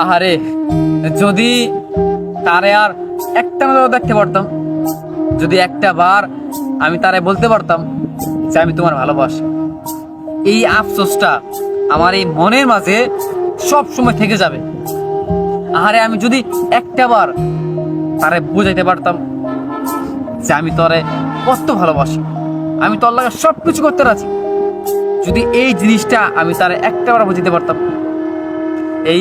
আহারে, যদি তারে আর একটা নজর দেখতে পারতাম, যদি একটা বার আমি তারে বলতে পারতাম যে আমি তোমার ভালোবাসি, এই আফসোসটা আমার এই মনের মাঝে সব সময় থেকে যাবে। আহারে, আমি যদি একটা বার তারে বুঝাইতে পারতাম যে আমি তোরে কত ভালোবাসি, আমি তোর লাগে সব কিছু করতে রাজি, যদি এই জিনিসটা আমি তারে একটা বার বুঝাতে পারতাম। এই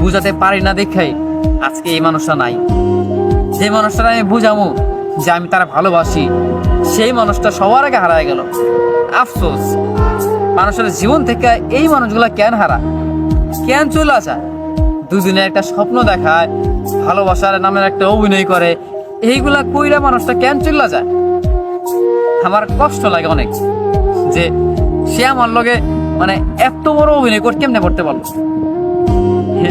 বুঝাতে পারি না দেখাই আজকে এই মানুষটা নাই। যে মানুষটা আমি বুঝামো যে আমি তারা ভালোবাসি, সেই মানুষটা সবার আগে হারায় গেল। আফসোস, মানুষের জীবন থেকে এই মানুষগুলা কেন হারা, কেন চলে আসা? দুদিনে একটা স্বপ্ন দেখায়, ভালোবাসার নামের একটা অভিনয় করে, এইগুলা কইরা মানুষটা কেন চলে যায়? আমার কষ্ট লাগে অনেক যে সে আমার লগে মানে এত বড় অভিনয় কেমনে করতে পারলো,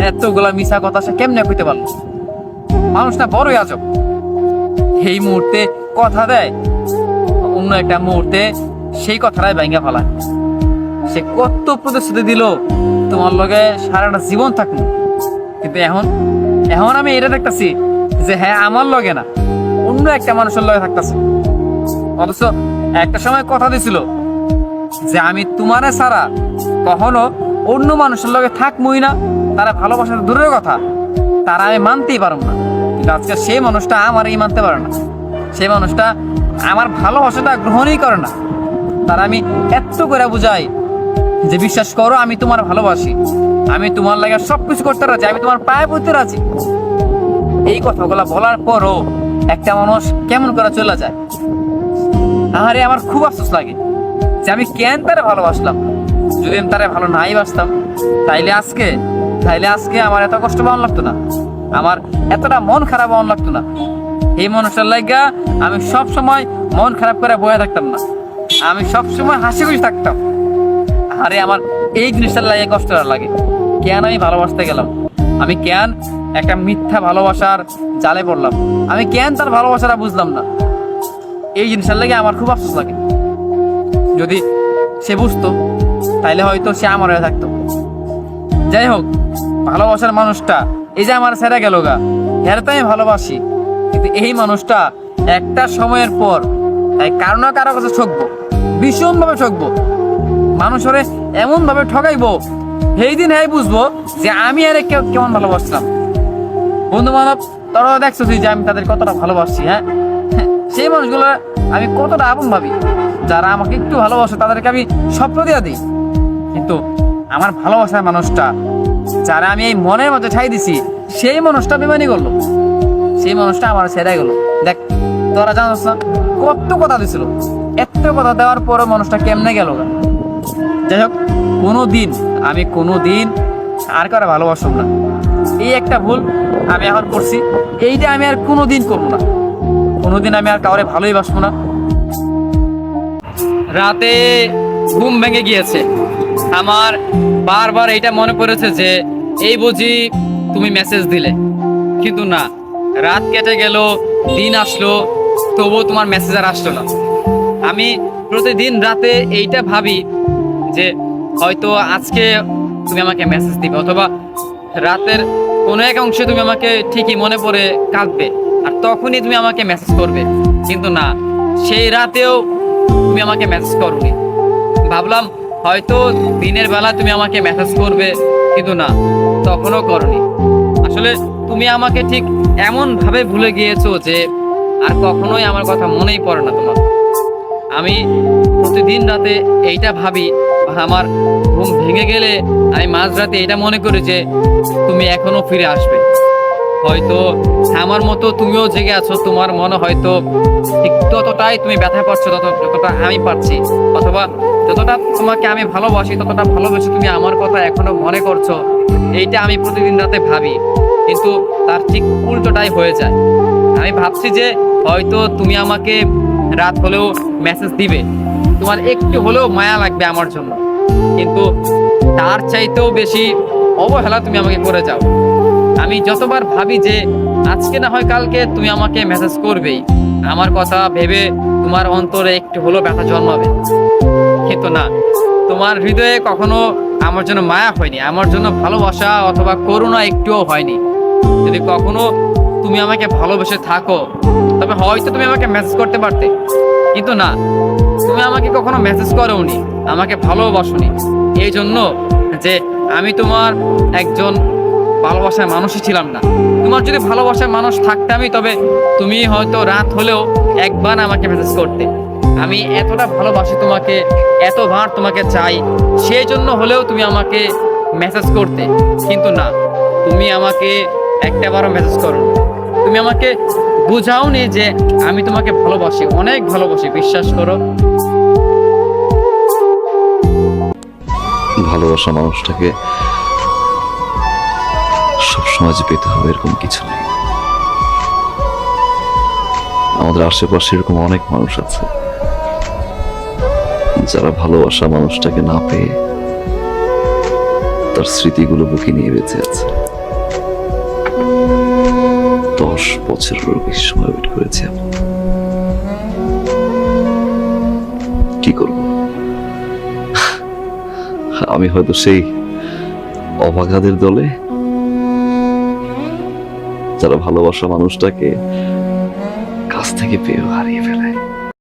এতগুলা মিশা কথা সে কেমনে কইতে পারলো? মানুষটা বড়ই আজব। এই মুহূর্তে কথা দেয়, অন্য একটা মুহূর্তে সেই কথাটাই ভাঙা ফেলায়। সে কত প্রতিশ্রুতি দিল তোমার লগে সারাটা জীবন থাকবো, কিন্তু এখন এখন আমি এটা দেখতেছি যে হ্যাঁ, আমার লগে না, অন্য একটা মানুষের লগে থাকতেছে। অথচ একটা সময় কথা দিছিল যে আমি তোমারে ছাড়া কখনো অন্য মানুষের লগে থাকবই না, তারা ভালোবাসার দূরের কথা, তারা আমি মানতেই পারব না। কিন্তু আজকে সেই মানুষটা আমারই মানতে পারে না, সেই মানুষটা আমার ভালোবাসাটা গ্রহণই করে না। তারা আমি এত করে বুঝাই যে বিশ্বাস করো, আমি তোমার ভালোবাসি, আমি তোমার লাগে সবকিছু করতে রাজি, আমি তোমার পায়ে পড়তে রাজি। এই কথাগুলো বলার পরও একটা মানুষ কেমন করে চলে যায়। আরে, আমার খুব আফসোস লাগে যে আমি কেন তারে ভালোবাসলাম। যদি আমি তারে ভালো নাই বাসতাম, তাইলে আজকে আমার এত কষ্ট পাওয়ান লাগতো না, আমার এতটা মন খারাপ হওয়ান লাগতো না। এই মানুষটার লাগা আমি সব সময় মন খারাপ করে বয়ে থাকতাম না, আমি সব সময় হাসি খুশি থাকতাম। আরে, আমার এই জিনিসটার লাগে কষ্ট লাগে। কেন আমি ভালোবাসতে গেলাম, আমি কেন একটা মিথ্যা ভালোবাসার জালে পড়লাম, আমি কেন তার ভালোবাসাটা বুঝলাম না। এই জিনিসটার লাগে আমার খুব আফসোস লাগে। যদি সে বুঝতো তাইলে হয়তো সে আমার হয়ে থাকতো। যাই হোক, ভালোবাসার মানুষটা এই যে আমার ছেড়ে গেল গা, এর তো আমি ভালোবাসি, কিন্তু এই মানুষটা একটা সময়ের পর কারো না কারো কাছে ঠকবো, ভীষণ ভাবে ঠকবো। মানুষের এমন ভাবে ঠকাইবো, সেই দিন হ্যাঁ বুঝবো যে আমি আরে কেমন ভালোবাসলাম। বন্ধু বান্ধব তোরা দেখছো যে আমি তাদের কতটা ভালোবাসছি। হ্যাঁ, সেই মানুষগুলো আমি কতটা আপন ভাবি, যারা আমাকে একটু ভালোবাসে তাদেরকে আমি স্বপ্ন দিয়ে দিই। কিন্তু আমার ভালোবাসার মানুষটা, যারা আমি এই মনের মধ্যে ঠাই দিছি, সেই মানুষটা বেমানি করলো, সেই মানুষটা আমার ছেড়ে গেল। দেখ, তোরা জানোস না কত কথা দিছিল, এত কথা দেওয়ার পরও মানুষটা কেমনে গেল। যাই হোক, আমি কোনোদিন আর কারো ভালোবাসব না। এই একটা ভুল আমি এখন করছি, এইটা আমি আর কোনোদিন করবো না। কোনোদিন আমি আর কাউরে ভালোই বাসবো না। রাতে ঘুম ভেঙে গিয়েছে, আমার বারবার এইটা মনে পড়েছে যে এই বুঝি তুমি মেসেজ দিলে, কিন্তু না, রাত কেটে গেল, দিন আসলো, তবুও তোমার মেসেজ আর আসলো না। আমি প্রতিদিন রাতে এইটা ভাবি যে হয়তো আজকে তুমি আমাকে মেসেজ দিবে, অথবা রাতের কোনো এক অংশে তুমি আমাকে ঠিকই মনে পড়ে কাঁদবে, আর তখনই তুমি আমাকে মেসেজ করবে। কিন্তু না, সেই রাতেও তুমি আমাকে মেসেজ করোনি। ভাবলাম হয়তো দিনের বেলা তুমি আমাকে মেসেজ করবে, কিন্তু না, তখনও করনি। আসলে তুমি আমাকে ঠিক এমন ভাবে ভুলে গিয়েছো যে আর কখনোই আমার কথা মনেই পড়ে না তোমার। আমি প্রতিদিন রাতে এইটা ভাবি, আমার ঘুম ভেঙে গেলে আমি মাঝরাতে এটা মনে করি যে তুমি এখনো ফিরে আসবে। হয়তো আমার মতো তুমিও জেগে আছো, তোমার মনে হয়তো ঠিক ততটাই তুমি ব্যথা পাচ্ছ যতটা আমি পাচ্ছি, অথবা যতটা তোমাকে আমি ভালোবাসি ততটা ভালোবেসে তুমি আমার কথা এখনো মনে করছো। এইটা আমি প্রতিদিন রাতে ভাবি, কিন্তু তার ঠিক উল্টোটাই হয়ে যায়। আমি ভাবছি যে হয়তো তুমি আমাকে রাত হলেও মেসেজ দিবে, তোমার একটু হলেও মায়া লাগবে আমার জন্য, কিন্তু তার চাইতেও বেশি অবহেলা তুমি আমাকে করে যাও। আমি যতবার ভাবি যে আজকে না হয় কালকে তুমি আমাকে মেসেজ করবেই, আমার কথা ভেবে তোমার অন্তরে একটু হলেও ব্যথা জন্মাবে, কিন্তু না, তোমার হৃদয়ে কখনো আমার জন্য মায়া হয়নি, আমার জন্য ভালোবাসা অথবা করুণা একটুও হয়নি। যদি কখনো তুমি আমাকে ভালোবেসে থাকো তবে হয়তো তুমি আমাকে মেসেজ করতে পারতে, কিন্তু না, তুমি আমাকে কখনো মেসেজ করোনি, আমাকে ভালোবাসোনি। এই জন্য যে আমি তোমার একজন ভালোবাসার মানুষই ছিলাম না। তোমার যদি ভালোবাসার মানুষ থাকতামই তবে তুমি হয়তো রাত হলেও একবার আমাকে মেসেজ করতে। আমি এতটা ভালোবাসি তোমাকে, এতবার তোমাকে চাই, সেই জন্য হলেও তুমি আমাকে মেসেজ করতে। কিন্তু না, তুমি আমাকে একটাবারও মেসেজ করো। তুমি আমাকে বুঝাওনি যে আমি তোমাকে ভালোবাসি, অনেক ভালোবাসি, বিশ্বাস করো। ভালোবাসা মানুষটাকে সবসময় যে পেতে হবে এরকম কিছু নেই। আমাদের আশেপাশে এরকম অনেক মানুষ আছে যারা ভালোবাসা মানুষটাকে না পেয়ে তার স্মৃতিগুলো বুকে নিয়ে বেঁচে আছে। 10 বছরেরও বেশি সময় ওয়েট করেছি আমি। কি করব? আমি হয়তো সেই অভাগাদের দলে যারা ভালোবাসা মানুষটাকে কাছ থেকে পেয়েও হারিয়ে ফেলে।